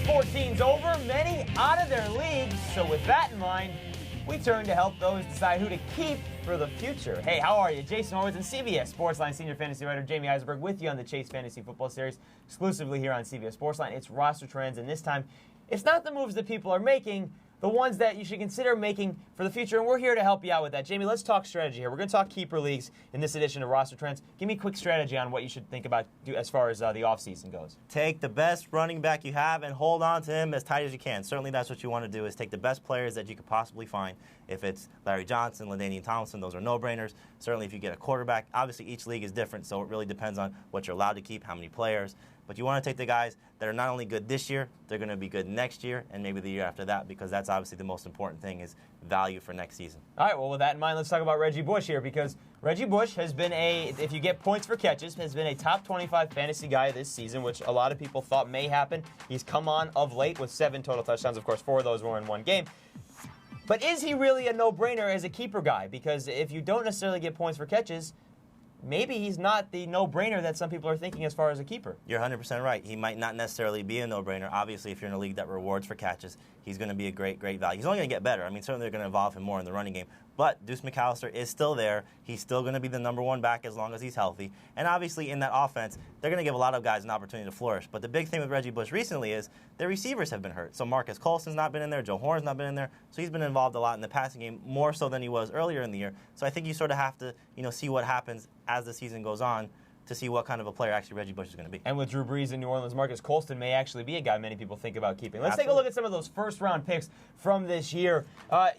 14's over, many out of their leagues. So with that in mind, we turn to help those decide who to keep for the future. Hey, how are you? Jason Horwitz and CBS Sportsline senior fantasy writer Jamey Eisenberg with you on the Chase Fantasy Football Series, exclusively here on CBS Sportsline. It's roster trends, and this time, it's not the moves that people are making, the ones that you should consider making for the future, and we're here to help you out with that. Jamey, let's talk strategy here. We're going to talk keeper leagues in this edition of Roster Trends. Give me a quick strategy on what you should think about as far as the offseason goes. Take the best running back you have and hold on to him as tight as you can. Certainly that's what you want to do, is take the best players that you could possibly find. If it's Larry Johnson, LaDainian Tomlinson, those are no-brainers. Certainly if you get a quarterback, obviously each league is different, so it really depends on what you're allowed to keep, how many players. But you want to take the guys that are not only good this year, they're going to be good next year and maybe the year after that, because that's obviously the most important thing, is value for next season. All right, well, with that in mind, let's talk about Reggie Bush here, because Reggie Bush has been if you get points for catches, has been a top 25 fantasy guy this season, which a lot of people thought may happen. He's come on of late with 7 total touchdowns. Of course, 4 of those were in one game. But is he really a no-brainer as a keeper guy? Because if you don't necessarily get points for catches, maybe he's not the no-brainer that some people are thinking as far as a keeper. You're 100% right. He might not necessarily be a no-brainer. Obviously, if you're in a league that rewards for catches, he's going to be a great, great value. He's only going to get better. I mean, certainly they're going to involve him more in the running game. But Deuce McAllister is still there. He's still going to be the number 1 back as long as he's healthy. And obviously, in that offense, they're going to give a lot of guys an opportunity to flourish. But the big thing with Reggie Bush recently is the receivers have been hurt. So Marcus Colston's not been in there. Joe Horn's not been in there. So he's been involved a lot in the passing game, more so than he was earlier in the year. So I think you sort of have to, see what happens as the season goes on to see what kind of a player actually Reggie Bush is going to be. And with Drew Brees in New Orleans, Marcus Colston may actually be a guy many people think about keeping. Let's Absolutely. take a look at some of those first-round picks from this year.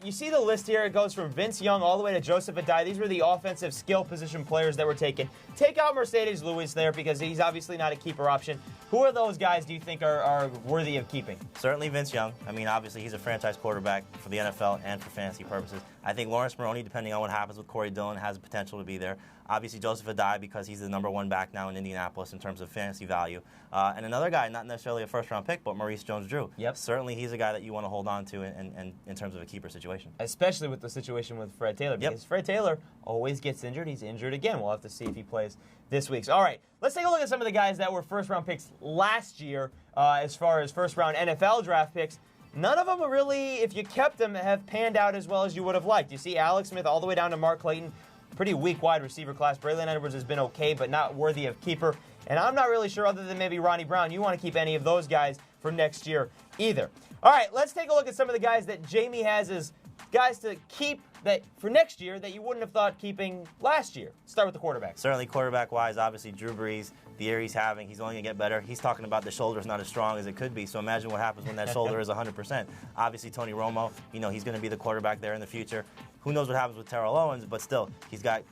You see the list here. It goes from Vince Young all the way to Joseph Adai. These were the offensive skill position players that were taken. Take out Mercedes Lewis there because he's obviously not a keeper option. Who are those guys do you think are worthy of keeping? Certainly Vince Young. I mean, obviously he's a franchise quarterback for the NFL and for fantasy purposes. I think Lawrence Maroney, depending on what happens with Corey Dillon, has the potential to be there. Obviously Joseph Adai, because he's the number 1 back now in Indianapolis in terms of fantasy value. And another guy, not necessarily a first-round pick, but Maurice Jones-Drew. Yep. Certainly he's a guy that you want to hold on to in terms of a keeper situation. Especially with the situation with Fred Taylor, because Fred Taylor always gets injured. He's injured again. We'll have to see if he plays this week. So, all right, let's take a look at some of the guys that were first-round picks last year as far as first-round NFL draft picks. None of them really, if you kept them, have panned out as well as you would have liked. You see Alex Smith all the way down to Mark Clayton. Pretty weak wide receiver class. Braylon Edwards has been okay, but not worthy of keeper. And I'm not really sure, other than maybe Ronnie Brown, you want to keep any of those guys for next year either. All right, let's take a look at some of the guys that Jamey has as guys to keep that for next year that you wouldn't have thought keeping last year. Start with the quarterback. Certainly quarterback-wise, obviously Drew Brees, the year he's having, he's only going to get better. He's talking about the shoulder's not as strong as it could be, so imagine what happens when that shoulder is 100%. Obviously Tony Romo, he's going to be the quarterback there in the future. Who knows what happens with Terrell Owens, but still, he's got,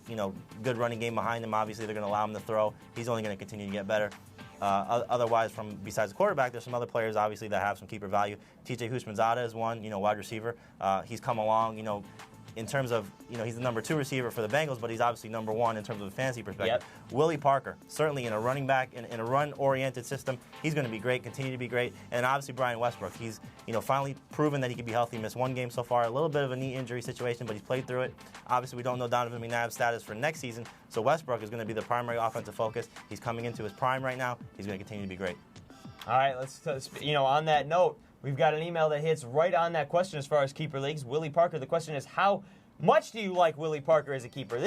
good running game behind him. Obviously, they're going to allow him to throw. He's only going to continue to get better. Otherwise, besides the quarterback, there's some other players, obviously, that have some keeper value. TJ Houshmandzadeh is one, wide receiver. He's come along, in terms of, he's the number 2 receiver for the Bengals, but he's obviously number 1 in terms of a fantasy perspective. Yep. Willie Parker, certainly in a running back, in a run-oriented system, he's going to be great, continue to be great. And obviously Brian Westbrook, he's, finally proven that he can be healthy. Missed 1 game so far, a little bit of a knee injury situation, but he's played through it. Obviously, we don't know Donovan McNabb's status for next season, so Westbrook is going to be the primary offensive focus. He's coming into his prime right now. He's going to continue to be great. All right, let's, on that note, we've got an email that hits right on that question as far as keeper leagues. Willie Parker, the question is, how much do you like Willie Parker as a keeper?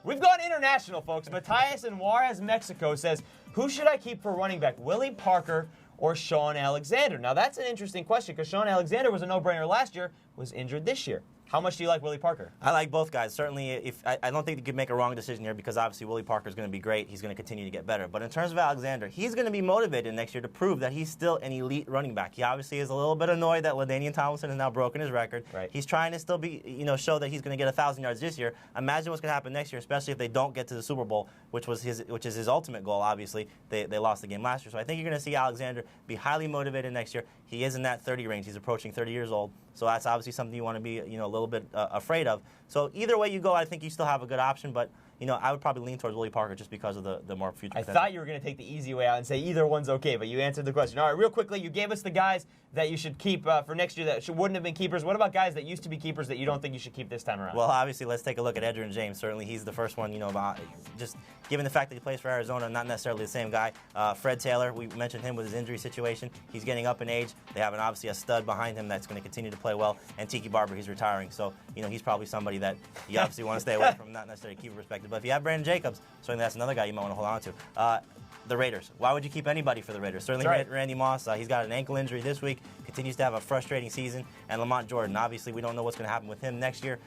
We've gone international, folks. Matthias in Juarez, Mexico says, who should I keep for running back, Willie Parker or Shaun Alexander? Now, that's an interesting question because Shaun Alexander was a no-brainer last year, was injured this year. How much do you like Willie Parker? I like both guys. Certainly, I don't think you could make a wrong decision here because obviously Willie Parker is going to be great. He's going to continue to get better. But in terms of Alexander, he's going to be motivated next year to prove that he's still an elite running back. He obviously is a little bit annoyed that LaDainian Tomlinson has now broken his record. Right. He's trying to still be, show that he's going to get 1,000 yards this year. Imagine what's going to happen next year, especially if they don't get to the Super Bowl, which is his ultimate goal. Obviously, they lost the game last year. So I think you're going to see Alexander be highly motivated next year. He is in that 30 range. He's approaching 30 years old. So that's obviously something you want to be, a little bit afraid of. So either way you go, I think you still have a good option. But I would probably lean towards Willie Parker just because of the more future I potential. thought you were going to take the easy way out and say either one's okay, but you answered the question. All right, real quickly, you gave us the guys that you should keep for next year that wouldn't have been keepers. What about guys that used to be keepers that you don't think you should keep this time around? Well, obviously, let's take a look at Edgerrin James. Certainly, he's the first one, just given the fact that he plays for Arizona, not necessarily the same guy. Fred Taylor, we mentioned him with his injury situation. He's getting up in age. They have obviously a stud behind him that's going to continue to play well. And Tiki Barber, he's retiring. So, he's probably somebody that you obviously want to stay away from, not necessarily a keeper perspective. But if you have Brandon Jacobs, certainly that's another guy you might want to hold on to. The Raiders. Why would you keep anybody for the Raiders? Certainly Right. Randy Moss. He's got an ankle injury this week. Continues to have a frustrating season. And Lamont Jordan. Obviously, we don't know what's going to happen with him next year.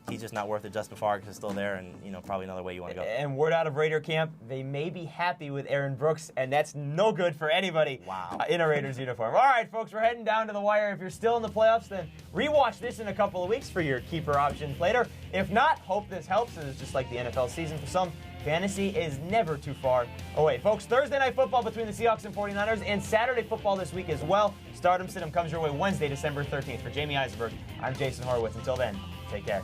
He's just not worth it. Justin Fargas is still there, and probably another way you want to go. And word out of Raider camp, they may be happy with Aaron Brooks, and that's no good for anybody in a Raiders uniform. All right, folks, we're heading down to the wire. If you're still in the playoffs, then rewatch this in a couple of weeks for your keeper options later. If not, hope this helps. It's just like the NFL season for some. Fantasy is never too far away. Folks, Thursday night football between the Seahawks and 49ers, and Saturday football this week as well. Stardom Stidham comes your way Wednesday, December 13th. For Jamey Eisenberg, I'm Jason Horowitz. Until then, take care.